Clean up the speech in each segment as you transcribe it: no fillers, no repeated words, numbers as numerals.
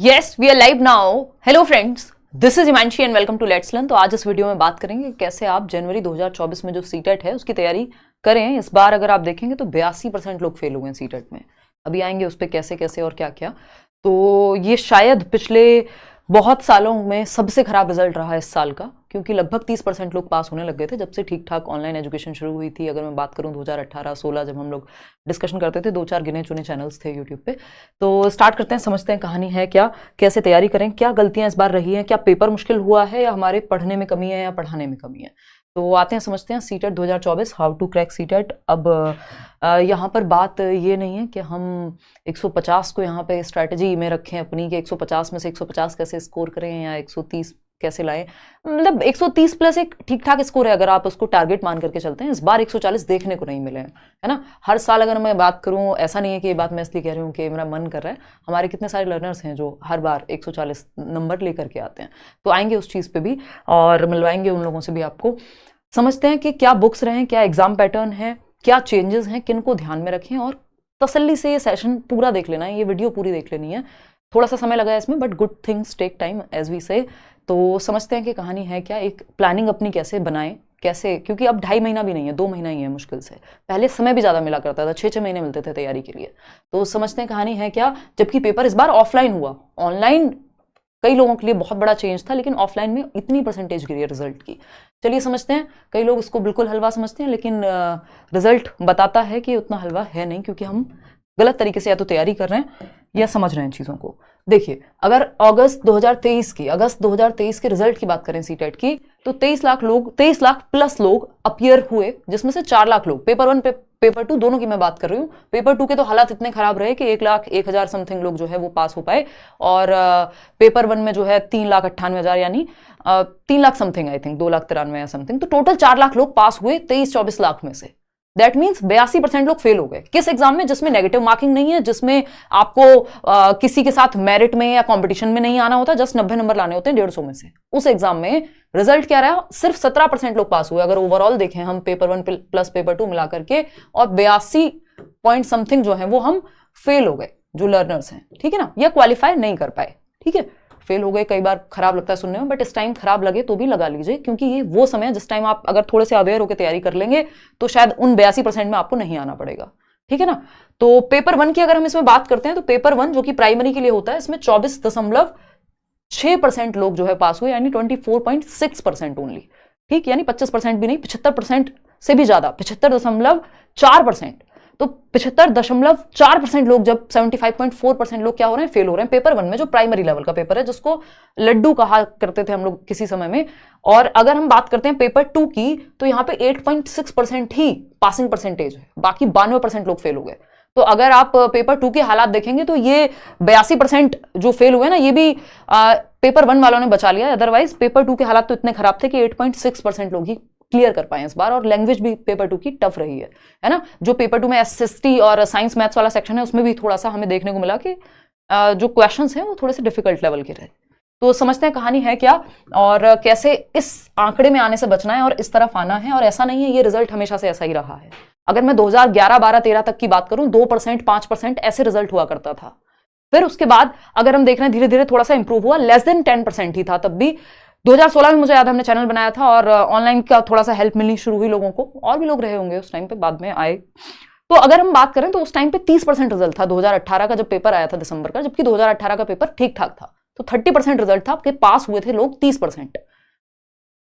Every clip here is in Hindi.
Yes we are live now. Hello friends, this is Himanshi and welcome to let's learn. तो आज इस वीडियो में बात करेंगे कैसे आप जनवरी 2024 में जो सीटेट है उसकी तैयारी करें। इस बार अगर आप देखेंगे तो 82% लोग फेल हुए हैं सीटेट में। अभी आएंगे उस पर कैसे कैसे और क्या क्या। तो ये शायद पिछले बहुत सालों में सबसे खराब रिजल्ट रहा है इस साल का, क्योंकि लगभग 30% लोग पास होने लग गए थे जब से ठीक ठाक ऑनलाइन एजुकेशन शुरू हुई थी। अगर मैं बात करूं 2018-16 जब हम लोग डिस्कशन करते थे, 2-4 गिने चुने चैनल्स थे यूट्यूब पे। तो स्टार्ट करते हैं, समझते हैं कहानी है क्या, कैसे तैयारी करें, क्या गलतियां इस बार रही हैं, क्या पेपर मुश्किल हुआ है या हमारे पढ़ने में कमी है या पढ़ाने में कमी है। तो आते हैं समझते हैं CTET 2024, how to crack CTET. अब यहाँ पर बात ये नहीं है कि हम 150 को यहाँ पे स्ट्रैटेजी में रखें अपनी कि 150 में से 150 कैसे स्कोर करें या 130 कैसे लाएं। मतलब 130 प्लस एक ठीक ठाक स्कोर है अगर आप उसको टारगेट मान करके चलते हैं। इस बार 140 देखने को नहीं मिले हैं, है ना। हर साल अगर मैं बात करूं, ऐसा नहीं है कि ये बात मैं इसलिए कह रही हूँ कि मेरा मन कर रहा है, हमारे कितने सारे लर्नर्स हैं जो हर बार 140 नंबर लेकर के आते हैं। तो आएंगे उस चीज़ पे भी और मिलवाएंगे उन लोगों से भी आपको। समझते हैं कि क्या बुक्स रहे, क्या एग्जाम पैटर्न है, क्या चेंजेस हैं, किन को ध्यान में रखें। और तसल्ली से ये सेशन पूरा देख लेना है, ये वीडियो पूरी देख लेनी है। थोड़ा सा समय लगा है इसमें, but good things take time as we say. तो समझते हैं कि कहानी है क्या, एक प्लानिंग अपनी कैसे बनाएं, कैसे, क्योंकि अब 2.5 महीना भी नहीं है, 2 महीना ही है मुश्किल से। पहले समय भी ज़्यादा मिला करता था, 6-6 महीने मिलते थे तैयारी के लिए। तो समझते हैं कहानी है क्या, जबकि पेपर इस बार ऑफलाइन हुआ। ऑनलाइन कई लोगों के लिए बहुत बड़ा चेंज था, लेकिन ऑफलाइन में इतनी परसेंटेज गिरी है रिजल्ट की। चलिए समझते हैं। कई लोग इसको बिल्कुल हलवा समझते हैं, लेकिन रिजल्ट बताता है कि उतना हलवा है नहीं, क्योंकि हम गलत तरीके से या तो तैयारी कर रहे हैं या समझ रहे हैं चीज़ों को। देखिए, अगर अगस्त 2023 के रिजल्ट की बात करें सीटेट की, तो 23 लाख प्लस लोग अपीयर हुए, जिसमें से 4 लाख लोग पेपर 1 पेपर 2 दोनों की मैं बात कर रही हूँ। पेपर 2 के तो हालात इतने खराब रहे कि 1,01,000 समथिंग लोग जो है वो पास हो पाए, और पेपर 1 में जो है 3,98,000 यानी 3 lakh something, I think 2,93,000 something. तो टोटल 4 लाख लोग पास हुए 23-24 लाख में से। दैट मीन्स 82% लोग फेल हो गए। किस एग्जाम में? जिसमें नेगेटिव मार्किंग नहीं है, जिसमें आपको किसी के साथ मेरिट में या कंपटीशन में नहीं आना होता, जस्ट 90 नंबर लाने होते हैं 150 में से। उस एग्जाम में रिजल्ट क्या रहा? सिर्फ 17% लोग पास हुए। अगर ओवरऑल देखें हम पेपर 1 प्लस पेपर 2 मिला करके, और 82 पॉइंट समथिंग जो है वो हम फेल हो गए, जो लर्नर्स हैं, ठीक है ना, या क्वालिफाई नहीं कर पाए, ठीक है, फेल हो गए। कई बार खराब लगता है सुनने में, बट इस टाइम खराब लगे तो भी लगा लीजिए, क्योंकि ये वो समय है जिस टाइम आप अगर थोड़े से अवेयर होकर तैयारी कर लेंगे तो शायद उन 82% में आपको नहीं आना पड़ेगा, ठीक है ना। तो पेपर 1 की अगर हम इसमें बात करते हैं, तो पेपर 1 जो कि प्राइमरी के लिए होता है, इसमें 24.6% लोग जो है पास हुए, यानी 24.6% ओनली, ठीक, यानी 25% भी नहीं, 75% से भी ज्यादा, 75.4%। तो 75.4% लोग, जब 75.4% लोग क्या हो रहे हैं, फेल हो रहे हैं पेपर 1 में, जो प्राइमरी लेवल का पेपर है, जिसको लड्डू कहा करते थे हम लोग किसी समय में। और अगर हम बात करते हैं पेपर 2 की, तो यहाँ पे 8.6% ही पासिंग परसेंटेज है, बाकी 92% लोग फेल हो गए। तो अगर आप पेपर 2 के हालात देखेंगे तो ये 82% जो फेल हुए ना, ये भी पेपर 1 वालों ने बचा लिया। अदरवाइज पेपर 2 के हालात तो इतने खराब थे कि 8.6% लोग ही क्लियर कर पाए इस बार। और लैंग्वेज भी पेपर 2 की टफ रही है ना। जो पेपर 2 में एसएसटी और साइंस मैथ्स वाला सेक्शन है, उसमें भी थोड़ा सा हमें देखने को मिला कि जो क्वेश्चंस हैं वो थोड़े से डिफिकल्ट लेवल के रहे। तो समझते हैं कहानी है क्या और कैसे इस आंकड़े में आने से बचना है और इस तरफ आना है। और ऐसा नहीं है ये रिजल्ट हमेशा से ऐसा ही रहा है। अगर मैं 2011, 12, 13 तक की बात करूं, 2%, 5% ऐसे रिजल्ट हुआ करता था। फिर उसके बाद अगर हम देख रहे हैं, धीरे धीरे थोड़ा सा इंप्रूव हुआ, लेस देन 10% ही था तब भी। 2016 में मुझे याद है हमने चैनल बनाया था और ऑनलाइन का थोड़ा सा हेल्प मिलनी शुरू हुई लोगों को, और भी लोग रहे होंगे उस टाइम पे, बाद में आए। तो अगर हम बात करें तो उस टाइम पे 30% रिजल्ट था 2018 का, जब पेपर आया था दिसंबर का, जबकि 2018 का पेपर ठीक ठाक था। तो 30% रिजल्ट था, आपके पास हुए थे लोग 30%।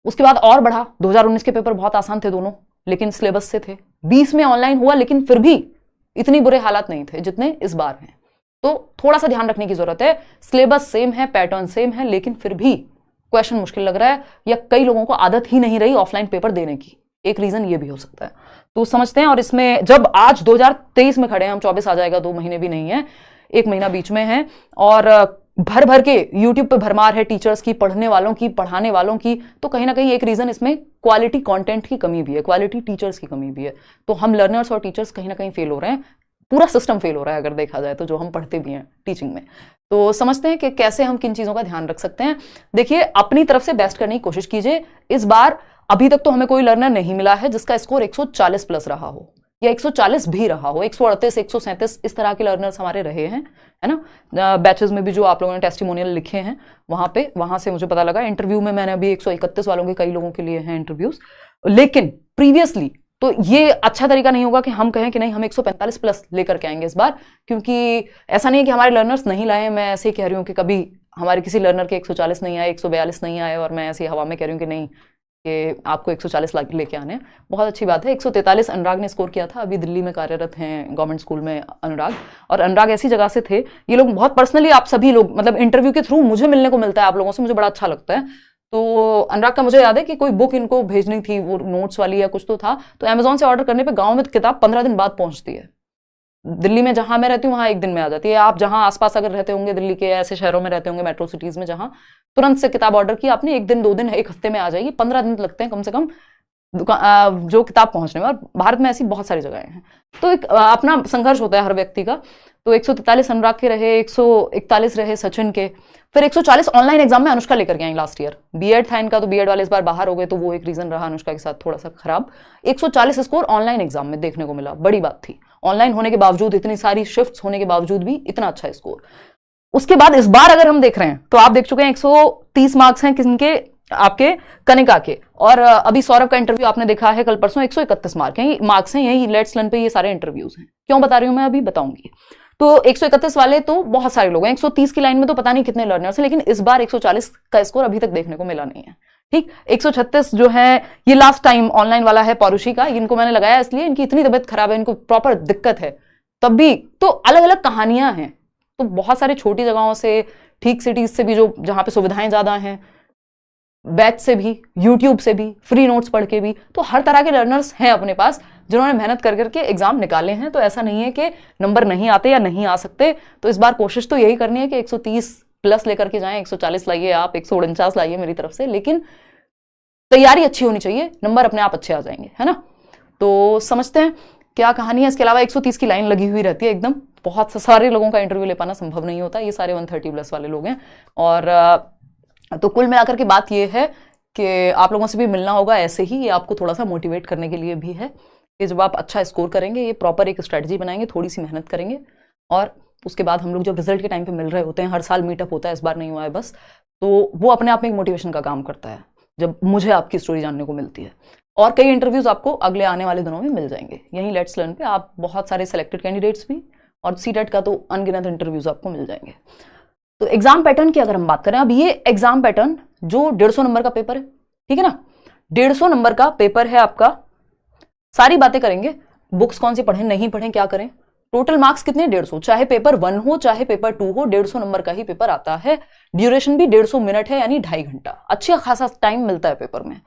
उसके बाद और बढ़ा, 2019 के पेपर बहुत आसान थे दोनों, लेकिन सिलेबस से थे। 20 में ऑनलाइन हुआ, लेकिन फिर भी इतने बुरे हालात नहीं थे जितने इस बार हैं। तो थोड़ा सा ध्यान रखने की जरूरत है। सिलेबस सेम है, पैटर्न सेम है, लेकिन फिर भी क्वेश्चन मुश्किल लग रहा है, या कई लोगों को आदत ही नहीं रही ऑफलाइन पेपर देने की। एक रीजन ये भी हो सकता है। तो समझते हैं। और इसमें जब आज 2023 में खड़े हैं हम, 24 आ जाएगा, 2 महीने भी नहीं है, 1 महीना बीच में है, और भर भर के यूट्यूब पे भरमार है टीचर्स की, पढ़ने वालों की, पढ़ाने वालों की। तो कहीं ना कहीं एक रीजन इसमें क्वालिटी कंटेंट की कमी भी है, क्वालिटी टीचर्स की कमी भी है। तो हम लर्नर्स और टीचर्स कहीं ना कहीं फेल हो रहे हैं, पूरा सिस्टम फेल हो रहा है अगर देखा जाए तो, जो हम पढ़ते भी हैं टीचिंग में। तो समझते हैं कि कैसे हम किन चीज़ों का ध्यान रख सकते हैं। देखिए, अपनी तरफ से बेस्ट करने की कोशिश कीजिए। इस बार अभी तक तो हमें कोई लर्नर नहीं मिला है जिसका स्कोर 140 प्लस रहा हो। या 140 भी रहा हो, 138, 137 इस तरह के लर्नर्स हमारे रहे हैं, है ना। बैचेस में भी जो आप लोगों ने टेस्टिमोनियल लिखे हैं वहां से मुझे पता लगा। इंटरव्यू में मैंने अभी 131 वालों के कई लोगों के लिए हैं इंटरव्यूज, लेकिन प्रीवियसली तो ये अच्छा तरीका नहीं होगा कि हम कहें कि नहीं हम 145 प्लस लेकर के आएंगे इस बार, क्योंकि ऐसा नहीं है कि हमारे लर्नर्स नहीं लाए। मैं ऐसे ही कह रही हूँ कि कभी हमारे किसी लर्नर के 140 नहीं आए, 142 नहीं आए, और मैं ऐसी हवा में कह रही हूँ कि नहीं कि आपको 140 लेके आने। बहुत अच्छी बात है। 143 अनुराग ने स्कोर किया था, अभी दिल्ली में कार्यरत हैं गवर्नमेंट स्कूल में अनुराग। और अनुराग ऐसी जगह से थे, ये लोग बहुत पर्सनली, आप सभी लोग मतलब इंटरव्यू के थ्रू मुझे मिलने को मिलता है आप लोगों से, मुझे बड़ा अच्छा लगता है। तो अनुराग का मुझे याद है कि कोई बुक इनको भेजनी थी, वो नोट्स वाली या कुछ तो था, तो अमेजोन से ऑर्डर करने पे गांव में किताब 15 दिन बाद पहुंचती है। दिल्ली में जहां मैं रहती हूँ वहां 1 दिन में आ जाती है। आप जहां आसपास अगर रहते होंगे दिल्ली के ऐसे शहरों में रहते होंगे, मेट्रो सिटीज में, जहां तुरंत से किताब ऑर्डर की आपने, 1 दिन 2 दिन 1 हफ्ते में आ जाएगी। 15 दिन लगते हैं कम से कम जो किताब पहुंचने में, और भारत में ऐसी बहुत सारी जगहें हैं। तो एक अपना संघर्ष होता है हर व्यक्ति का। तो 143 अनुराग के रहे, 141 रहे सचिन के, फिर 140 ऑनलाइन एग्जाम में अनुष्का लेकर के आई लास्ट ईयर। बीएड था इनका, तो बीएड वाले इस बार बाहर हो गए, तो वो एक रीजन रहा अनुष्का के साथ थोड़ा सा खराब। 140 स्कोर ऑनलाइन एग्जाम में देखने को मिला, बड़ी बात थी। ऑनलाइन होने के बावजूद, इतनी सारी शिफ्ट्स होने के बावजूद भी इतना अच्छा स्कोर। उसके बाद इस बार अगर हम देख रहे हैं तो आप देख चुके हैं 130 मार्क्स हैं किनके, आपके कनिका के। और अभी सौरभ का इंटरव्यू आपने देखा है कल परसों, 131 मार्क्स हैं, यही लेट्स लर्न पे ये सारे इंटरव्यूज हैं। क्यों बता रही हूं मैं, अभी बताऊंगी। तो 131 वाले तो बहुत सारे लोग हैं, 130 की लाइन में तो पता नहीं कितने लर्नर्स हैं, लेकिन इस बार 140 का स्कोर अभी तक देखने को मिला नहीं है। ठीक, 136 जो है ये लास्ट टाइम ऑनलाइन वाला है पौरुषी का। इनको मैंने लगाया इसलिए, इनकी इतनी तबियत खराब है, इनको प्रॉपर दिक्कत है, तब भी तो अलग अलग कहानियां हैं। तो बहुत सारे छोटी जगहों से, ठीक सिटीज से भी, जो जहां पे सुविधाएं ज्यादा हैं, बैच से भी, यूट्यूब से भी, फ्री नोट्स पढ़ के भी, तो हर तरह के लर्नर्स हैं अपने पास जिन्होंने मेहनत कर करके एग्जाम निकाले हैं। तो ऐसा नहीं है कि नंबर नहीं आते या नहीं आ सकते। तो इस बार कोशिश तो यही करनी है कि 130 प्लस लेकर के जाएं। 140 लाइए आप, 149 लाइए मेरी तरफ से, लेकिन तैयारी अच्छी होनी चाहिए, नंबर अपने आप अच्छे आ जाएंगे, है ना। तो समझते हैं क्या कहानी है। इसके अलावा 130 की लाइन लगी हुई रहती है एकदम, बहुत सारे लोगों का इंटरव्यू ले पाना संभव नहीं होता। ये सारे 130 प्लस वाले लोग हैं। और तो कुल मिलाकर के बात ये है कि आप लोगों से भी मिलना होगा ऐसे ही, ये आपको थोड़ा सा मोटिवेट करने के लिए भी है कि जब आप अच्छा स्कोर करेंगे, ये प्रॉपर एक स्ट्रेटजी बनाएंगे, थोड़ी सी मेहनत करेंगे, और उसके बाद हम लोग जब रिजल्ट के टाइम पे मिल रहे होते हैं, हर साल मीटअप होता है, इस बार नहीं हुआ है बस, तो वो अपने आप में एक मोटिवेशन का काम करता है जब मुझे आपकी स्टोरी जानने को मिलती है। और कई इंटरव्यूज आपको अगले आने वाले दिनों में मिल जाएंगे यहीं लेट्स लर्न पे। आप बहुत सारे सिलेक्टेड कैंडिडेट्स भी, और सीटेट का तो अनगिनत इंटरव्यूज आपको मिल जाएंगे। तो एग्जाम पैटर्न की अगर हम बात करें, अब ये एग्जाम पैटर्न जो 150 नंबर का पेपर है, ठीक है ना, 150 नंबर का पेपर है आपका। सारी बातें करेंगे, बुक्स कौन सी पढ़ें, नहीं पढ़ें, क्या करें। टोटल मार्क्स कितने, 150, चाहे पेपर 1 हो चाहे पेपर 2 हो, 150 नंबर का ही पेपर आता है। ड्यूरेशन भी 150 मिनट है, यानी 2.5 घंटा, अच्छा खासा टाइम मिलता है पेपर में।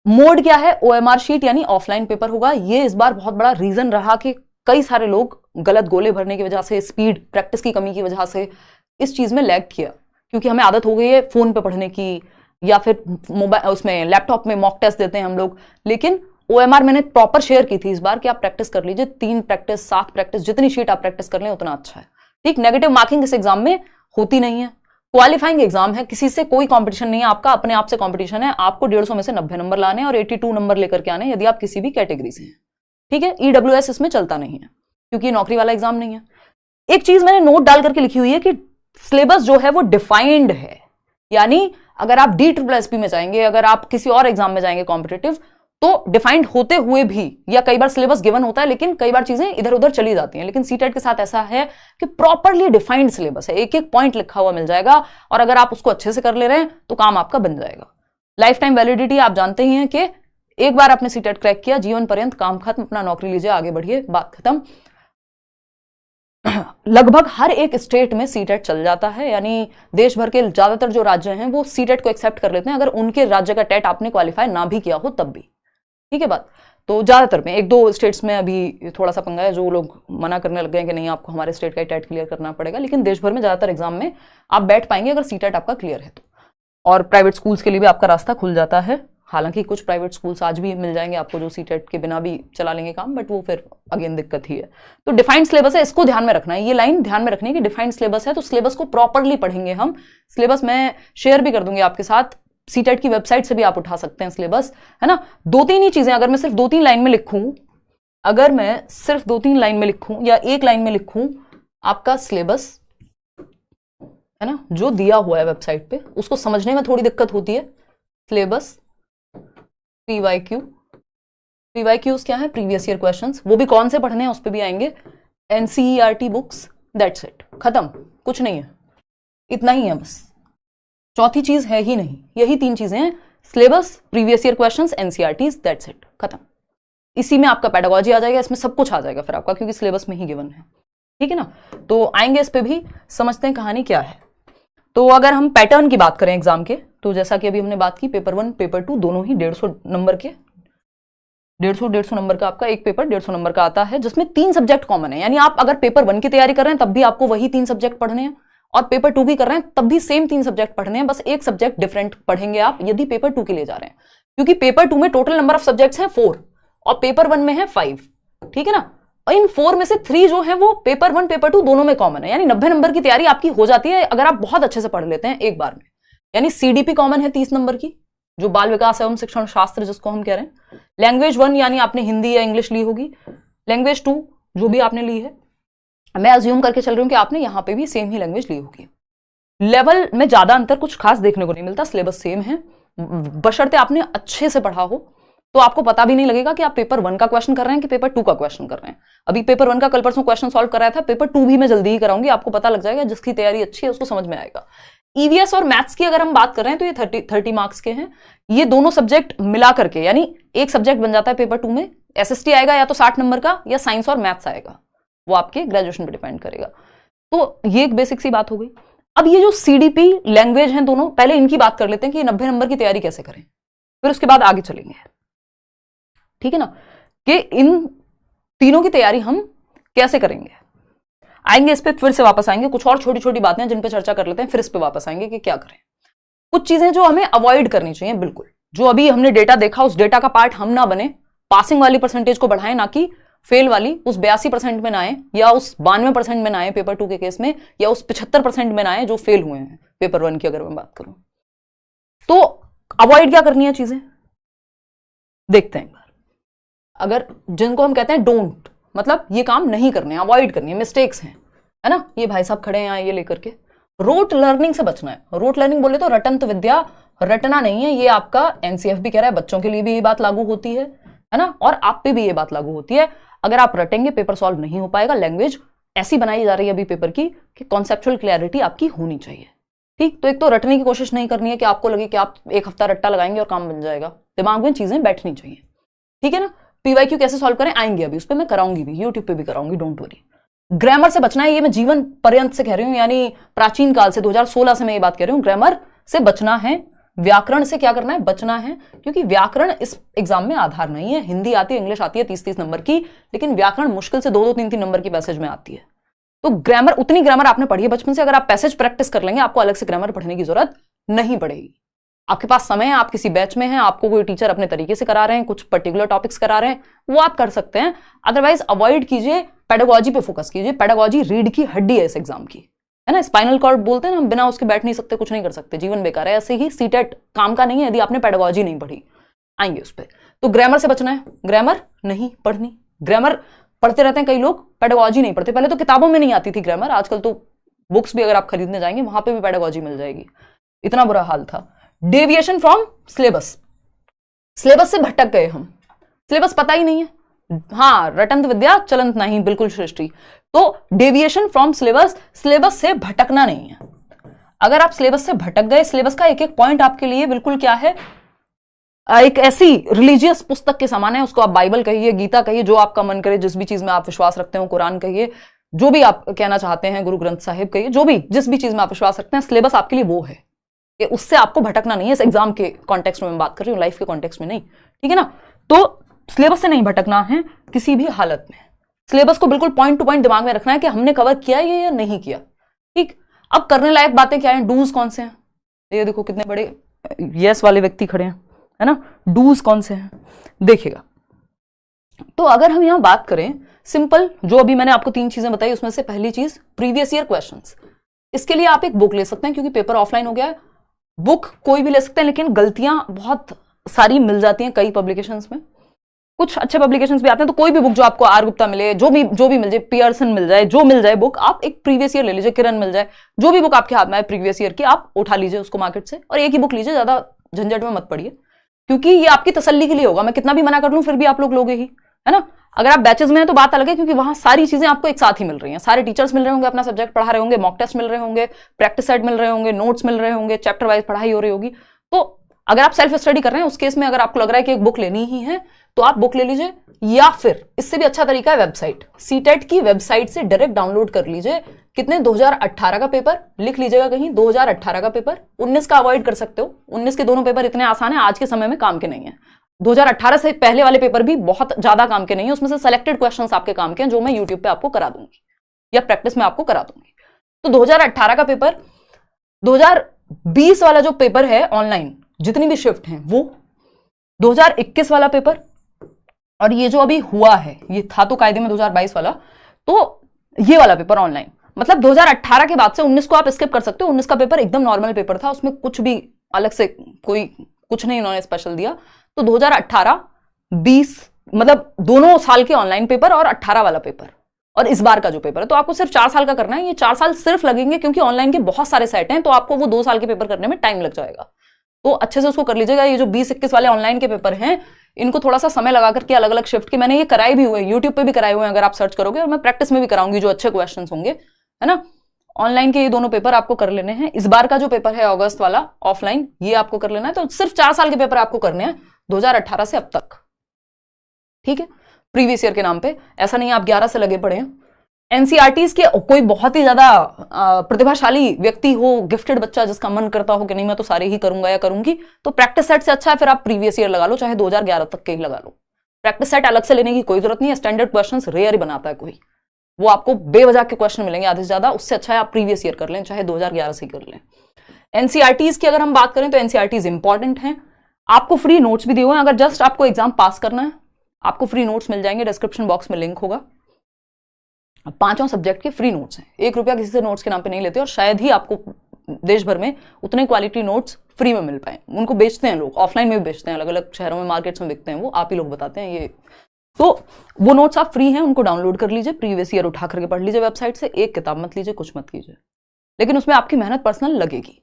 मोड क्या है, OMR शीट यानी ऑफलाइन पेपर होगा। ये इस बार बहुत बड़ा रीजन रहा कि कई सारे लोग गलत गोले भरने की वजह से, स्पीड, प्रैक्टिस की कमी की वजह से इस चीज में लैग किया, क्योंकि हमें आदत हो गई है फोन पे पढ़ने की, या फिर मोबाइल उसमें लैपटॉप में मॉक टेस्ट देते हैं हम लोग। लेकिन OMR मैंने प्रॉपर शेयर की थी इस बार कि आप प्रैक्टिस कर लीजिए, 3 प्रैक्टिस, 7 प्रैक्टिस, जितनी शीट आप प्रैक्टिस कर लें उतना अच्छा है। ठीक, नेगेटिव मार्किंग इस एग्जाम में होती नहीं है। क्वालिफाइंग एग्जाम है, किसी से कोई कंपटीशन नहीं है, आपका अपने आप से कंपटीशन है। आपको 150 में से 90 नंबर लाने और 82 नंबर लेकर के आने, यदि आप किसी भी कैटेगरी से हैं। ठीक है, EWS इसमें चलता नहीं है, क्योंकि ये नौकरी वाला एग्जाम नहीं है। एक चीज मैंने नोट डाल करके लिखी हुई है कि सिलेबस जो है वो डिफाइंड है, यानी अगर आप DSSB में जाएंगे, अगर आप किसी और एग्जाम में जाएंगे कॉम्पिटिटिव, तो डिफाइंड होते हुए भी, या कई बार सिलेबस गिवन होता है लेकिन कई बार चीजें इधर उधर चली जाती हैं। लेकिन सीटेट के साथ ऐसा है कि प्रॉपरली डिफाइंड सिलेबस है, एक एक पॉइंट लिखा हुआ मिल जाएगा, और अगर आप उसको अच्छे से कर ले रहे हैं तो काम आपका बन जाएगा। लाइफ टाइम वैलिडिटी आप जानते ही हैं कि एक बार आपने सीटेट क्रैक किया, जीवन पर्यंत, काम खत्म, अपना नौकरी लीजिए, आगे बढ़िए, बात खत्म। लगभग हर एक स्टेट में सीटेट चल जाता है, यानी देश भर के ज्यादातर जो राज्य हैं वो सीटेट को एक्सेप्ट कर लेते हैं, अगर उनके राज्य का टेट आपने क्वालिफाई ना भी किया हो तब भी। ठीक है बात। तो ज्यादातर में, 1-2 स्टेट्स में अभी थोड़ा सा पंगा है, जो लोग मना करने लग गए कि नहीं आपको हमारे स्टेट का टेट क्लियर करना पड़ेगा, लेकिन देश भर में ज्यादातर एग्जाम में आप बैठ पाएंगे अगर सीटेट आपका क्लियर है तो। और प्राइवेट स्कूल्स के लिए भी आपका रास्ता खुल जाता है। हालांकि कुछ प्राइवेट स्कूल्स आज भी मिल जाएंगे आपको जो सीटेट के बिना भी चला लेंगे काम, बट वो फिर अगेन दिक्कत ही है। तो डिफाइंड सिलेबस है, इसको ध्यान में रखना है, ये लाइन ध्यान में रखनी है कि डिफाइंड सिलेबस है, तो सिलेबस को प्रॉपरली पढ़ेंगे हम। सिलेबस मैं शेयर भी कर दूंगी आपके साथ, सीटेट की वेबसाइट से भी आप उठा सकते हैं सिलेबस, है ना। 2-3 ही चीजें, अगर मैं सिर्फ 2-3 लाइन में लिखूं अगर मैं सिर्फ 2-3 लाइन में लिखूं या एक लाइन में लिखूं आपका सिलेबस है ना जो दिया हुआ है वेबसाइट पे, उसको समझने में थोड़ी दिक्कत होती है। सिलेबस पीवाईक्यू, पीवाईक्यूज क्या है? प्रीवियस ईयर क्वेश्चंस, वो भी कौन से पढ़ने हैं उस पर भी आएंगे। एनसीईआरटी बुक्स, दैट्स इट, खत्म, कुछ नहीं है, इतना ही है बस, चौथी चीज है ही नहीं, यही 3 चीजें हैं, syllabus, previous year questions, NCERTs, that's it, खत्म। इसी में आपका पेडागोजी आ जाएगा, इसमें सब कुछ आ जाएगा फिर आपका, क्योंकि सिलेबस में ही गिवन है, ठीक है ना। तो आएंगे इस पे भी, समझते हैं कहानी क्या है। तो अगर हम पैटर्न की बात करें एग्जाम के, तो जैसा कि अभी हमने बात की, पेपर 1 पेपर 2 दोनों ही 150 नंबर के, 150 नंबर का आपका एक पेपर 150 नंबर का आता है, जिसमें 3 सब्जेक्ट कॉमन है। यानी आप अगर पेपर 1 की तैयारी कर रहे हैं तब भी आपको वही 3 सब्जेक्ट पढ़ने हैं, और पेपर 2 की कर रहे हैं तब भी सेम 3 सब्जेक्ट पढ़ने हैं, बस एक सब्जेक्ट डिफरेंट पढ़ेंगे आप यदि पेपर 2 के लिए जा रहे हैं, क्योंकि पेपर 2 में टोटल नंबर ऑफ सब्जेक्ट्स हैं 4 और पेपर 1 में है 5, ठीक है ना। इन 4 में से 3 जो है वो पेपर 1 पेपर 2 दोनों में कॉमन है, यानी 90 नंबर की तैयारी आपकी हो जाती है अगर आप बहुत अच्छे से पढ़ लेते हैं एक बार में। यानी सीडीपी कॉमन है 30 नंबर की, जो बाल विकास एवं शिक्षण शास्त्र जिसको हम कह रहे हैं। लैंग्वेज 1 यानी आपने हिंदी या इंग्लिश ली होगी, लैंग्वेज 2 जो भी आपने ली है, मैं अज्यूम करके चल रही हूं कि आपने यहां पे भी सेम ही लैंग्वेज ली होगी। लेवल में ज्यादा अंतर कुछ खास देखने को नहीं मिलता, सिलेबस सेम है, बशर्ते आपने अच्छे से पढ़ा हो तो आपको पता भी नहीं लगेगा कि आप पेपर 1 का क्वेश्चन कर रहे हैं कि पेपर 2 का क्वेश्चन कर रहे हैं। अभी पेपर 1 का कल परसों क्वेश्चन सॉल्व कराया था, पेपर 2 भी मैं जल्दी ही कराऊंगी, आपको पता लग जाएगा, जिसकी तैयारी अच्छी है उसको समझ में आएगा। ईवीएस और मैथ्स की अगर हम बात कर रहे हैं तो ये 30 मार्क्स के हैं, ये दोनों सब्जेक्ट मिला करके, यानी एक सब्जेक्ट बन जाता है पेपर 2 में। एसएसटी आएगा या तो 60 नंबर का, या साइंस और मैथ्स आएगा, वो आपके ग्रेजुएशन पे डिपेंड करेगा। तो ये एक बेसिक सी बात हो गई। अब ये जो सीडीपी लैंग्वेज हैं दोनों, पहले इनकी बात कर लेते हैं कि 90 नंबर की तैयारी कैसे करें, फिर उसके बाद आगे चलेंगे, ठीक है ना, कि इन तीनों की तैयारी हम कैसे करेंगे। आएंगे इस पे, फिर से वापस आएंगे, कुछ और छोटी छोटी बातें जिन पे चर्चा कर लेते हैं, फिर इस पे वापस आएंगे कि क्या करें। कुछ चीजें जो हमें अवॉइड करनी चाहिए, बिल्कुल, जो अभी हमने डेटा देखा उस डेटा का पार्ट हम ना बने, पासिंग वाली परसेंटेज को बढ़ाएं, ना कि फेल वाली उस 82% में ना आए, या उस 92% में ना आए पेपर 2 के केस में, या उस 75% में ना आए जो फेल हुए हैं पेपर 1 की अगर मैं बात करूं। तो अवॉइड क्या करनी है चीजें, देखते हैं। अगर जिनको हम कहते हैं डोंट, मतलब ये काम नहीं करने, अवॉइड करनी है, मिस्टेक्स हैं, है ना, ये भाई साहब खड़े हैं यहाँ ये लेकर के। रोट लर्निंग से बचना है। रोट लर्निंग बोले तो रटंत विद्या, रटना नहीं है, ये आपका एनसीएफ भी कह रहा है, बच्चों के लिए भी ये बात लागू होती है ना, और आप पे भी ये बात लागू होती है। अगर आप रटेंगे पेपर सॉल्व नहीं हो पाएगा। लैंग्वेज ऐसी बनाई जा रही है अभी पेपर की कि कॉन्सेप्चुअल क्लैरिटी आपकी होनी चाहिए, ठीक। तो एक तो रटने की कोशिश नहीं करनी है कि आपको लगे कि आप एक हफ्ता रट्टा लगाएंगे और काम बन जाएगा, दिमाग में चीजें बैठनी चाहिए, ठीक है ना। पीवाईक्यू कैसे सॉल्व करें आएंगे अभी, उस पर मैं कराऊंगी भी, यूट्यूब पे भी कराऊंगी, डोंट वरी। ग्रामर से बचना है, ये मैं जीवन पर्यंत से कह रही हूं, यानी प्राचीन काल से, 2016 से मैं ये बात कह रही हूं, ग्रामर से बचना है। व्याकरण से क्या करना है, बचना है, क्योंकि व्याकरण इस एग्जाम में आधार नहीं है। हिंदी आती है, इंग्लिश आती है 30-30 नंबर की, लेकिन व्याकरण मुश्किल से 2-2, 3-3 नंबर की पैसेज में आती है। तो ग्रामर, उतनी ग्रामर आपने पढ़ी है बचपन से, अगर आप पैसेज प्रैक्टिस कर लेंगे आपको अलग से ग्रामर पढ़ने की जरूरत नहीं पड़ेगी। आपके पास समय है, आप किसी बैच में हैं, आपको कोई टीचर अपने तरीके से करा रहे हैं, कुछ पर्टिकुलर टॉपिक्स करा रहे हैं, वो आप कर सकते हैं। अदरवाइज अवॉइड कीजिए, पेडागोजी पे फोकस कीजिए। पेडागोजी रीढ़ की हड्डी है इस एग्जाम की, है ना। स्पाइनल कॉर्ड बोलते हैं ना, हम बिना उसके बैठ नहीं सकते, कुछ नहीं कर सकते, जीवन बेकार है। ऐसे ही सीटेट काम का नहीं है यदि आपने पेडागोजी नहीं पढ़ी। आएंगे उस पर। तो ग्रामर से बचना है, ग्रामर नहीं पढ़नी। ग्रामर पढ़ते रहते हैं कई लोग, पेडागोजी नहीं पढ़ते। पहले तो किताबों में नहीं आती थी ग्रामर, आजकल तो बुक्स भी अगर आप खरीदने जाएंगे वहां पे भी पेडागोजी मिल जाएगी, इतना बुरा हाल था। डेविएशन फ्रॉम सिलेबस, सिलेबस से भटक गए हम, सिलेबस पता ही नहीं है। हाँ, रटंत विद्या चलंत नहीं, बिल्कुल सृष्टि। तो डेविएशन फ्रॉम सिलेबस, सिलेबस से भटकना नहीं है। अगर आप सिलेबस से भटक गए, सिलेबस का एक एक पॉइंट आपके लिए बिल्कुल क्या है, एक ऐसी रिलीजियस पुस्तक के समान है। उसको आप बाइबल कहिए, गीता कहिए, जो आपका मन करे, जिस भी चीज में आप विश्वास रखते हो, कुरान कहिए, जो भी आप कहना चाहते हैं, गुरु ग्रंथ साहिब कहिए, जो भी जिस भी चीज में आप विश्वास रखते हैं, सिलेबस आपके लिए वो है कि उससे आपको भटकना नहीं है। इस एग्जाम के कॉन्टेक्स्ट में मैं बात कर रही हूँ, लाइफ के कॉन्टेक्स्ट में नहीं, ठीक है ना। तो सिलेबस से नहीं भटकना है किसी भी हालत में। सिलेबस को बिल्कुल पॉइंट टू पॉइंट दिमाग में रखना है कि हमने कवर किया ये या नहीं किया, ठीक। अब करने लायक बातें क्या हैं, डूज कौन से हैं, ये देखो कितने बड़े यस वाले व्यक्ति खड़े हैं, है ना। डूज कौन से हैं देखिएगा। तो अगर हम यहां बात करें सिंपल, जो अभी मैंने आपको 3 चीजें बताई, उसमें से पहली चीज प्रीवियस ईयर क्वेश्चंस। इसके लिए आप एक बुक ले सकते हैं, क्योंकि पेपर ऑफलाइन हो गया है। बुक कोई भी ले सकते हैं, लेकिन गलतियां बहुत सारी मिल जाती हैं कई पब्लिकेशंस में। कुछ अच्छे पब्लिकेशंस भी आते हैं, तो कोई भी बुक जो आपको आर गुप्ता मिले, जो भी मिल जाए, पियर्सन मिल जाए, जो मिल जाए बुक, आप एक प्रीवियस ईयर ले लीजिए, किरण मिल जाए, जो भी बुक आपके हाथ में है प्रीवियस ईयर की, आप उठा लीजिए उसको मार्केट से और एक ही बुक लीजिए, ज्यादा झंझट में मत पड़िए, क्योंकि ये आपकी तसल्ली के लिए होगा। मैं कितना भी मना कर लूं फिर भी आप लोग लोगे ही, है ना। अगर आप बैचेस में हैं तो बात अलग है, क्योंकि वहां सारी चीजें आपको एक साथ ही मिल रही हैं, सारे टीचर्स मिल रहे होंगे, अपना सब्जेक्ट पढ़ा रहे होंगे, मॉक टेस्ट मिल रहे होंगे, प्रैक्टिस सेट मिल रहे होंगे, नोट्स मिल रहे होंगे, चैप्टर वाइज पढ़ाई हो रही होगी। तो अगर आप सेल्फ स्टडी कर रहे हैं उस केस में अगर आपको लग रहा है कि एक बुक लेनी ही है तो आप बुक ले लीजिए, या फिर इससे भी अच्छा तरीका है वेबसाइट, सीटेट की वेबसाइट से डायरेक्ट डाउनलोड कर लीजिए। कितने 2018 का पेपर लिख लीजिएगा कहीं, 2018 का पेपर, 19 का अवॉइड कर सकते हो, 19 के दोनों पेपर इतने आसान है, आज के समय में काम के नहीं है। 2018 से पहले वाले पेपर भी बहुत ज्यादा काम के नहीं है, उसमें से सिलेक्टेड क्वेश्चंस आपके काम के हैं जो मैं यूट्यूब पे आपको करा दूंगी या प्रैक्टिस में आपको करा दूंगी। तो 2018 का पेपर, 2020 वाला जो पेपर है ऑनलाइन जितनी भी शिफ्ट हैं वो, 2021 वाला पेपर, और ये जो अभी हुआ है ये था तो कायदे में 2022 वाला, तो ये वाला पेपर ऑनलाइन, मतलब 2018 के बाद से 19 को आप स्किप कर सकते हो। 19 का पेपर एकदम नॉर्मल पेपर था, उसमें कुछ भी अलग से कोई कुछ नहीं इन्होंने स्पेशल दिया। तो 2018, 20 मतलब दोनों साल के ऑनलाइन पेपर और 18 वाला पेपर और इस बार का जो पेपर है, तो आपको सिर्फ 4 साल का करना है। ये 4 साल सिर्फ लगेंगे क्योंकि ऑनलाइन के बहुत सारे सेट हैं, तो आपको वो 2 साल के पेपर करने में टाइम लग जाएगा। तो अच्छे से उसको कर लीजिएगा। ये जो 20-21 वाले ऑनलाइन के पेपर हैं इनको थोड़ा सा समय लगा करके अलग अलग शिफ्ट के, मैंने ये कराए भी हुए, यूट्यूब पे भी कराए हुए हैं, अगर आप सर्च करोगे, और मैं प्रैक्टिस में भी कराऊंगी जो अच्छे क्वेश्चन होंगे, है ना। ऑनलाइन के ये दोनों पेपर आपको कर लेने हैं। इस बार का जो पेपर है अगस्त वाला ऑफलाइन, ये आपको कर लेना है। तो सिर्फ 4 साल के पेपर आपको करने हैं 2018 से अब तक, ठीक है, प्रीवियस ईयर के नाम पे। ऐसा नहीं आप 11 से लगे पड़े हैं। एनसीईआरटीज के कोई बहुत ही ज्यादा प्रतिभाशाली व्यक्ति हो, गिफ्टेड बच्चा जिसका मन करता हो कि नहीं मैं तो सारे ही करूंगा या करूंगी, तो प्रैक्टिस सेट से अच्छा है फिर आप प्रीवियस ईयर लगा लो, चाहे 2011 तक के ही लगा लो। प्रैक्टिस सेट अलग से लेने की कोई जरूरत नहीं है, स्टैंडर्ड क्वेश्चंस रेयर ही बनाता है कोई, वो आपको बेवजह के क्वेश्चन मिलेंगे आधे से ज्यादा। उससे अच्छा है आप प्रीवियस ईयर कर लें, चाहे 2011 से कर लें। एनसीईआरटीज की अगर हम बात करें तो एनसीईआरटीज इंपॉर्टेंट हैं, आपको फ्री नोट्स भी दिए हुए हैं। अगर जस्ट आपको एग्जाम पास करना है आपको फ्री नोट्स मिल जाएंगे, डिस्क्रिप्शन बॉक्स में लिंक होगा। 5 सब्जेक्ट के फ्री नोट्स हैं, 1 रुपया किसी से नोट्स के नाम पे नहीं लेते, और शायद ही आपको देश भर में उतने क्वालिटी नोट्स फ्री में मिल पाए। उनको बेचते हैं लोग, ऑफलाइन में भी बेचते हैं, अलग अलग शहरों में मार्केट्स में बिकते हैं, वो आप ही लोग बताते हैं ये। तो वो नोट्स आप फ्री हैं, उनको डाउनलोड कर लीजिए, प्रीवियस ईयर उठा करके पढ़ लीजिए वेबसाइट से। एक किताब मत लीजिए, कुछ मत कीजिए, लेकिन उसमें आपकी मेहनत पर्सनल लगेगी,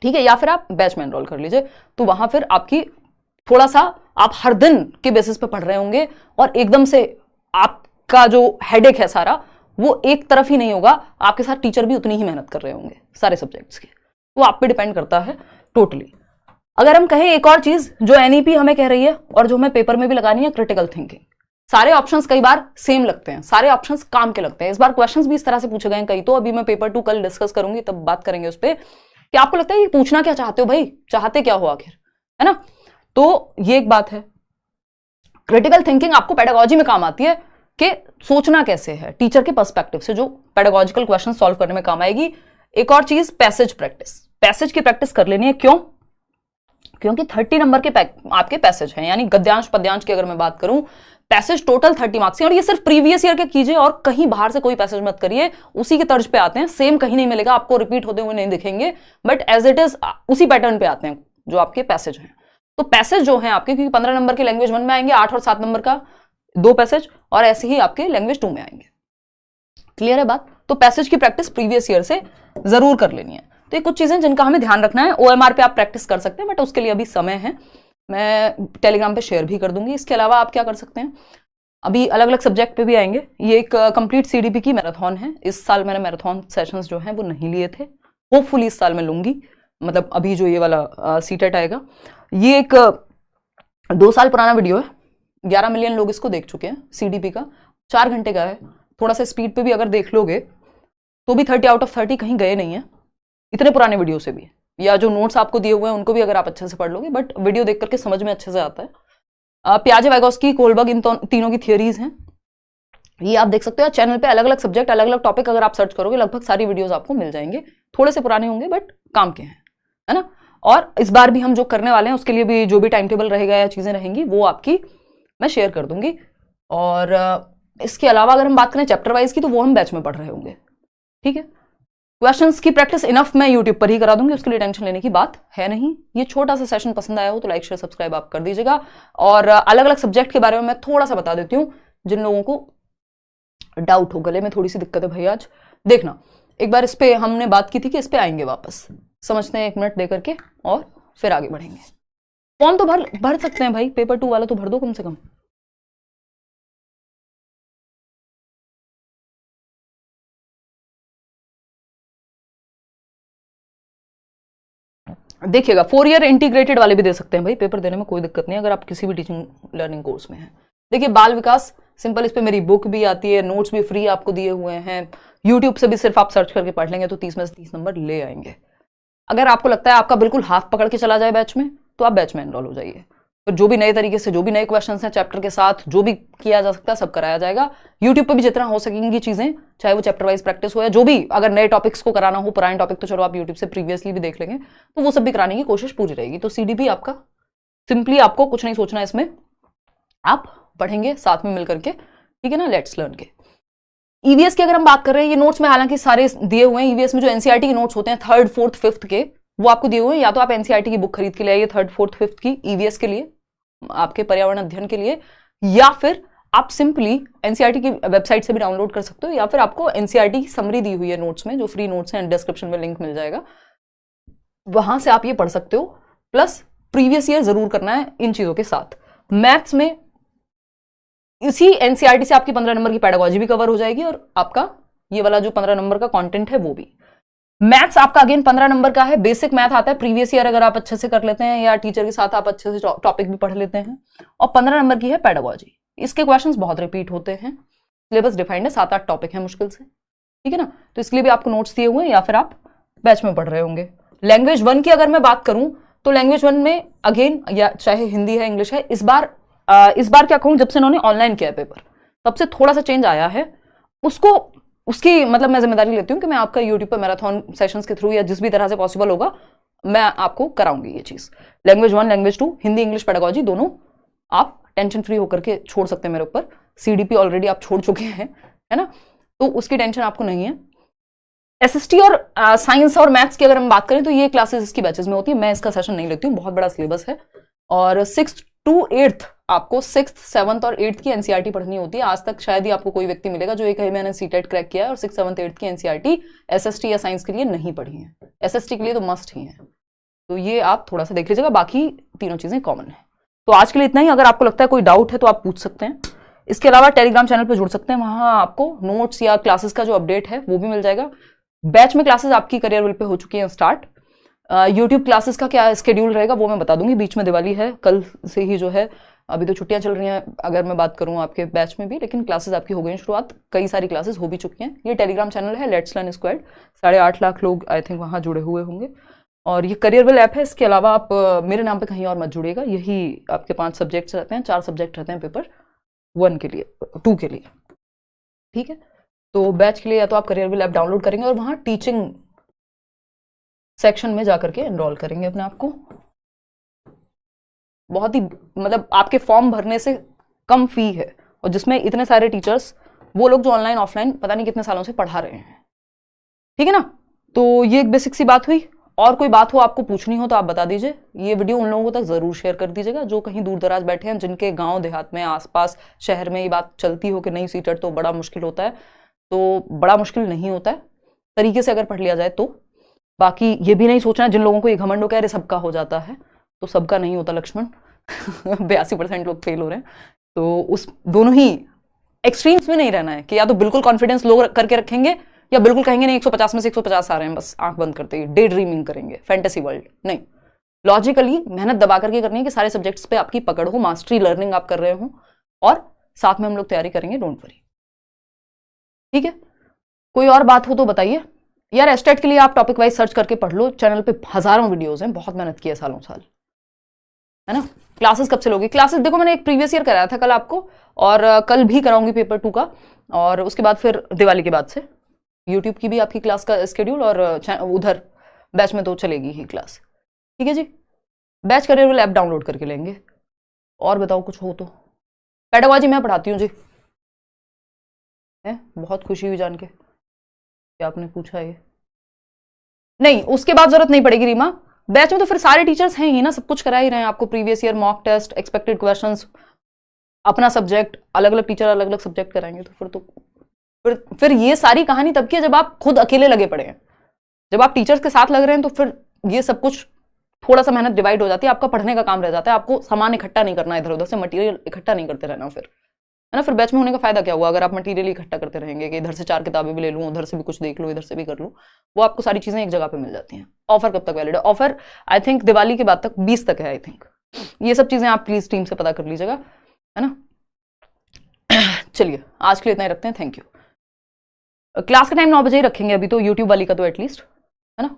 ठीक है। या फिर आप बैच में एनरोल कर लीजिए, तो वहां फिर आपकी थोड़ा सा आप हर दिन के बेसिस पे पढ़ रहे होंगे, और एकदम से आपका जो हेडेक है सारा वो एक तरफ ही नहीं होगा, आपके साथ टीचर भी उतनी ही मेहनत कर रहे होंगे सारे सब्जेक्ट्स की। वो आप पे डिपेंड करता है टोटली। अगर हम कहें एक और चीज जो एनईपी हमें कह रही है और जो हमें पेपर में भी लगानी है, क्रिटिकल थिंकिंग। सारे ऑप्शंस कई बार सेम लगते हैं, सारे ऑप्शंस काम के लगते हैं। इस बार क्वेश्चंस भी इस तरह से पूछे गए हैं कई, तो अभी मैं पेपर 2 कल डिस्कस करूंगी, तब बात करेंगे उस पर कि आपको लगता है ये पूछना क्या चाहते हो भाई, चाहते क्या हो आखिर, है ना। तो ये एक बात है। क्रिटिकल थिंकिंग आपको पेडागोजी में काम आती है कि सोचना कैसे है टीचर के पर्सपेक्टिव से, जो पेडागोजिकल क्वेश्चन सॉल्व करने में काम आएगी। एक और चीज पैसेज प्रैक्टिस, पैसेज की प्रैक्टिस कर लेनी है। क्यों? क्योंकि 30 नंबर के आपके पैसेज हैं, यानी गद्यांश पद्यांश की अगर मैं बात करूं, पैसेज टोटल 30 मार्क्स हैं, और ये सिर्फ प्रीवियस ईयर के कीजिए और कहीं बाहर से कोई पैसेज मत करिए, उसी के तर्ज पे आते हैं, सेम कहीं नहीं मिलेगा आपको, रिपीट होते हुए नहीं दिखेंगे, बट एज इट इज उसी पैटर्न पे आते हैं जो आपके पैसेज हैं। तो पैसेज जो हैं आपके, क्योंकि 15 नंबर के लैंग्वेज 1 में आएंगे, 8 और 7 नंबर का 2 पैसेज, और ऐसे ही आपके लैंग्वेज 2 में आएंगे। क्लियर है बात? तो पैसेज की प्रैक्टिस प्रीवियस ईयर से जरूर कर लेनी है। तो ये कुछ चीजें जिनका हमें ध्यान रखना है। ओएमआर पे आप प्रैक्टिस कर सकते हैं, बट उसके लिए अभी समय है, मैं टेलीग्राम पे शेयर भी कर दूंगी। इसके अलावा आप क्या कर सकते हैं, अभी अलग अलग सब्जेक्ट पे भी आएंगे। ये एक कंप्लीट सीडीपी की मैराथन है। इस साल मैंने मैराथन सेशंस जो हैं वो नहीं लिए थे, होपफुली इस साल मैं लूंगी, मतलब अभी जो ये वाला सीटेट आएगा। ये एक 2 साल पुराना वीडियो है, 11 मिलियन लोग इसको देख चुके हैं। सीडीपी का 4 घंटे का है, थोड़ा सा स्पीड पे भी अगर देख लोगे तो भी 30 आउट ऑफ 30 कहीं गए नहीं है, इतने पुराने वीडियो से भी। या जो नोट्स आपको दिए हुए हैं उनको भी अगर आप अच्छे से पढ़ लोगे, बट वीडियो देख करके समझ में अच्छे से आता है। पियाजे, वाइगोस्की, कोलबर्ग, इन तीनों की थियरीज हैं, ये आप देख सकते हो। चैनल पे अलग अलग सब्जेक्ट, अलग अलग टॉपिक अगर आप सर्च करोगे लगभग सारी वीडियोस आपको मिल जाएंगे। थोड़े से पुराने होंगे बट काम के हैं, है ना। और इस बार भी हम जो करने वाले हैं उसके लिए भी जो भी टाइम टेबल रहेगा या चीजें रहेंगी वो आपकी मैं शेयर कर दूंगी। और इसके अलावा अगर हम बात करें चैप्टर वाइज की, तो वो हम बैच में पढ़ रहे होंगे, ठीक है। क्वेश्चंस की प्रैक्टिस इनफ मैं यूट्यूब पर ही करा दूंगी, उसके लिए टेंशन लेने की बात है नहीं। ये छोटा सा सेशन पसंद आया हो तो लाइक शेयर सब्सक्राइब आप कर दीजिएगा। और अलग अलग सब्जेक्ट के बारे में मैं थोड़ा सा बता देती हूँ जिन लोगों को डाउट हो। गले में थोड़ी सी दिक्कत है भाई आज, देखना एक बार इस पे हमने बात की थी कि इस पे आएंगे वापस, समझते हैं 1 मिनट दे करके और फिर आगे बढ़ेंगे। फॉर्म तो भर सकते हैं भाई, पेपर 2 वाला तो भर दो कम से कम। देखिएगा 4 ईयर इंटीग्रेटेड वाले भी दे सकते हैं भाई, पेपर देने में कोई दिक्कत नहीं अगर आप किसी भी टीचिंग लर्निंग कोर्स में हैं। देखिए बाल विकास सिंपल, इस पे मेरी बुक भी आती है, नोट्स भी फ्री आपको दिए हुए हैं। यूट्यूब से भी सिर्फ आप सर्च करके पढ़ लेंगे तो 30 में से 30 नंबर ले आएंगे। अगर आपको लगता है आपका बिल्कुल हाथ पकड़ के चला जाए बैच में, तो आप बैच में एनरोल हो जाइए। तो जो भी नए तरीके से, जो भी नए क्वेश्चन हैं चैप्टर के साथ, जो भी किया जा सकता है सब कराया जाएगा। यूट्यूब पे भी जितना हो सकेंगी चीजें, चाहे वो चैप्टर वाइज प्रैक्टिस हो या जो भी, अगर नए टॉपिक्स को कराना हो, पुराने टॉपिक तो चलो आप यूट्यूब से प्रीवियसली भी देख लेंगे, तो वो सब भी कराने की कोशिश पूरी रहेगी। तो सीडीपी आपका सिंपली, आपको कुछ नहीं सोचना इसमें, आप पढ़ेंगे साथ में मिलकर के, ठीक है ना। लेट्स लर्न के ईवीएस की अगर हम बात कर रहे हैं, ये नोट्स में हालांकि सारे दिए हुए हैं। ईवीएस में जो एनसीईआरटी के नोट्स होते हैं 3rd 4th 5th के, वो आपको दिए हुए हैं। या तो आप एनसीईआरटी की बुक खरीद के ले आइए 3rd 4th 5th की ईवीएस के लिए, आपके पर्यावरण अध्ययन के लिए, या फिर आप सिंपली एनसीईआरटी की वेबसाइट से भी डाउनलोड कर सकते हो, या फिर आपको एनसीईआरटी की समरी दी हुई है नोट्स में, जो फ्री नोट्स हैं, डिस्क्रिप्शन में लिंक मिल जाएगा, वहां से आप ये पढ़ सकते हो। प्लस प्रीवियस ईयर जरूर करना है इन चीजों के साथ। मैथ्स में इसी एनसीईआरटी से आपकी 15 नंबर की पेडागोजी भी कवर हो जाएगी, और आपका ये वाला जो 15 नंबर का कंटेंट है वो भी। मैथ्स आपका अगेन 15 नंबर का है, बेसिक मैथ आता है प्रीवियस ईयर अगर आप अच्छे से कर लेते हैं, या टीचर के साथ आप अच्छे से टॉपिक भी पढ़ लेते हैं, और 15 नंबर की है पेडागोजी। इसके क्वेश्चंस बहुत रिपीट होते हैं, सिलेबस डिफाइंड है, 7-8 टॉपिक है मुश्किल से, ठीक है ना। तो इसके लिए भी आपको नोट्स दिए हुए हैं, या फिर आप बैच में पढ़ रहे होंगे। लैंग्वेज 1 की अगर मैं बात करूं तो लैंग्वेज 1 में अगेन, या चाहे हिंदी है इंग्लिश है, इस बार क्या कहूं, जब से इन्होंने ऑनलाइन किया है पेपर, तब से थोड़ा सा चेंज आया है। उसकी मतलब मैं जिम्मेदारी लेती हूँ कि मैं आपका यूट्यूब पर मैराथन सेशंस के थ्रू या जिस भी तरह से पॉसिबल होगा मैं आपको कराऊंगी ये चीज। Language 1 language 2 Hindi English pedagogy दोनों आप टेंशन फ्री होकर के छोड़ सकते हैं मेरे ऊपर। सीडीपी ऑलरेडी आप छोड़ चुके हैं, है ना, तो उसकी टेंशन आपको नहीं है। एसएसटी और साइंस और मैथ्स की अगर हम बात करें तो ये क्लासेस इसकी बैचेस में होती है, मैं इसका सेशन नहीं लेती हूँ, बहुत बड़ा सिलेबस है। और 6th to 8th आपको 6th 7th और 8th की एनसीईआरटी पढ़नी होती है। आज तक शायद ही आपको कोई व्यक्ति मिलेगा जो एक ही मैंने सीटेट क्रैक किया है और 6th 7th 8th की एनसीईआरटी एसएसटी या साइंस के लिए नहीं पढ़ी है। एसएसटी के लिए तो मस्ट ही है, तो ये आप थोड़ा सा देख लीजिएगा, बाकी तीनों चीजें कॉमन है। तो आज के लिए इतना ही। अगर आपको लगता है कोई डाउट है तो आप पूछ सकते हैं। इसके अलावा टेलीग्राम चैनल पर जुड़ सकते हैं, वहां आपको नोट्स या क्लासेस का जो अपडेट है वो भी मिल जाएगा। बैच में क्लासेस आपकी करियर विल पे हो चुकी हैं स्टार्ट। यूट्यूब क्लासेस का क्या स्केड्यूल रहेगा वो मैं बता दूंगी। बीच में दिवाली है, कल से ही जो है, अभी तो छुट्टियां चल रही हैं अगर मैं बात करूं आपके बैच में भी, लेकिन क्लासेस आपकी हो गई शुरुआत, कई सारी क्लासेस हो भी चुकी हैं। ये टेलीग्राम चैनल है लेट्स लर्न स्क्वाड, 8.5 लाख लोग आई थिंक वहां जुड़े हुए होंगे। और ये करियर विल ऐप है। इसके अलावा आप मेरे नाम पे कहीं और मत जुड़िएगा, यही आपके 5 सब्जेक्ट्स रहते हैं, 4 सब्जेक्ट रहते हैं पेपर 1 के लिए, 2 के लिए, ठीक है। तो बैच के लिए या तो आप करियर विल ऐप डाउनलोड करेंगे और वहां टीचिंग सेक्शन में जाकर के एनरोल करेंगे अपने आप को। बहुत ही मतलब आपके फॉर्म भरने से कम फी है, और जिसमें इतने सारे टीचर्स, वो लोग जो ऑनलाइन ऑफलाइन पता नहीं कितने सालों से पढ़ा रहे हैं, ठीक है ना। तो ये एक बेसिक सी बात हुई। और कोई बात हो आपको पूछनी हो तो आप बता दीजिए। ये वीडियो उन लोगों तक जरूर शेयर कर दीजिएगा जो कहीं दूर दराज बैठे हैं, जिनके गांव देहात में, आसपास शहर में ये बात चलती हो कि नहीं सीटेट तो बड़ा मुश्किल होता है। तो बड़ा मुश्किल नहीं होता है, तरीके से अगर पढ़ लिया जाए तो। बाकी ये भी नहीं सोचना, जिन लोगों को ये घमंड हो कह रहे सबका हो जाता है, तो सबका नहीं होता लक्ष्मण। 82% लोग फेल हो रहे हैं। तो उस दोनों ही एक्सट्रीम्स में नहीं रहना है कि या तो बिल्कुल कॉन्फिडेंस लो करके रखेंगे, या बिल्कुल कहेंगे नहीं 150 में से 150 आ रहे हैं, बस आंख बंद करते ही डे ड्रीमिंग करेंगे, फैंटेसी वर्ल्ड नहीं। लॉजिकली मेहनत दबा करके करनी है कि सारे सब्जेक्ट्स पे आपकी पकड़ हो, मास्टरी लर्निंग आप कर रहे हो, और साथ में हम लोग तैयारी करेंगे, डोंट वरी, ठीक है। कोई और बात हो तो बताइए यार। एस्टेट के लिए आप टॉपिक वाइज सर्च करके पढ़ लो, चैनल पे हजारों वीडियोस हैं, बहुत मेहनत की है सालों साल, है ना। क्लासेस कब से लोगी? क्लासेस देखो मैंने एक प्रीवियस ईयर कराया था कल आपको, और कल भी कराऊंगी पेपर 2 का, और उसके बाद फिर दिवाली के बाद से यूट्यूब की भी आपकी क्लास का स्केड्यूल, और उधर बैच में तो चलेगी ही क्लास, ठीक है जी। Batch career will app download करके लेंगे। और बताओ कुछ हो तो। पेडागोजी मैं पढ़ाती हूँ जी, है बहुत खुशी हुई जान के कि आपने पूछा ये। नहीं, उसके बाद जरूरत नहीं पड़ेगी रीमा। बैच में तो फिर सारे टीचर्स हैं ही ना, सब कुछ करा ही रहे हैं आपको, previous year mock test, expected questions, अपना सब्जेक्ट, अलग अलग टीचर अलग अलग सब्जेक्ट कराएंगे। तो फिर ये सारी कहानी तब की है जब आप खुद अकेले लगे पड़े हैं। जब आप टीचर्स के साथ लग रहे हैं तो फिर ये सब कुछ थोड़ा सा मेहनत डिवाइड हो जाती है, आपका पढ़ने का काम रह जाता है, आपको सामान इकट्ठा नहीं करना, इधर उधर से मटेरियल इकट्ठा नहीं करते रहना फिर, है ना। फिर बैच में होने का फायदा क्या हुआ अगर आप मटेरियल इकट्ठा करते रहेंगे कि इधर से 4 किताबें भी ले लूँ, उधर से भी कुछ देख लूँ, इधर से भी कर लूँ, वो आपको सारी चीजें एक जगह पे मिल जाती हैं। ऑफर कब तक वैलिड है? ऑफर आई थिंक दिवाली के बाद तक, 20 तक है आई थिंक। ये सब चीजें आप प्लीज टीम से पता कर लीजिएगा, है ना। चलिए आज के लिए इतना ही रखते हैं, थैंक यू। क्लास का टाइम 9 बजे ही रखेंगे अभी तो, यूट्यूब वाली का तो एटलीस्ट, है ना।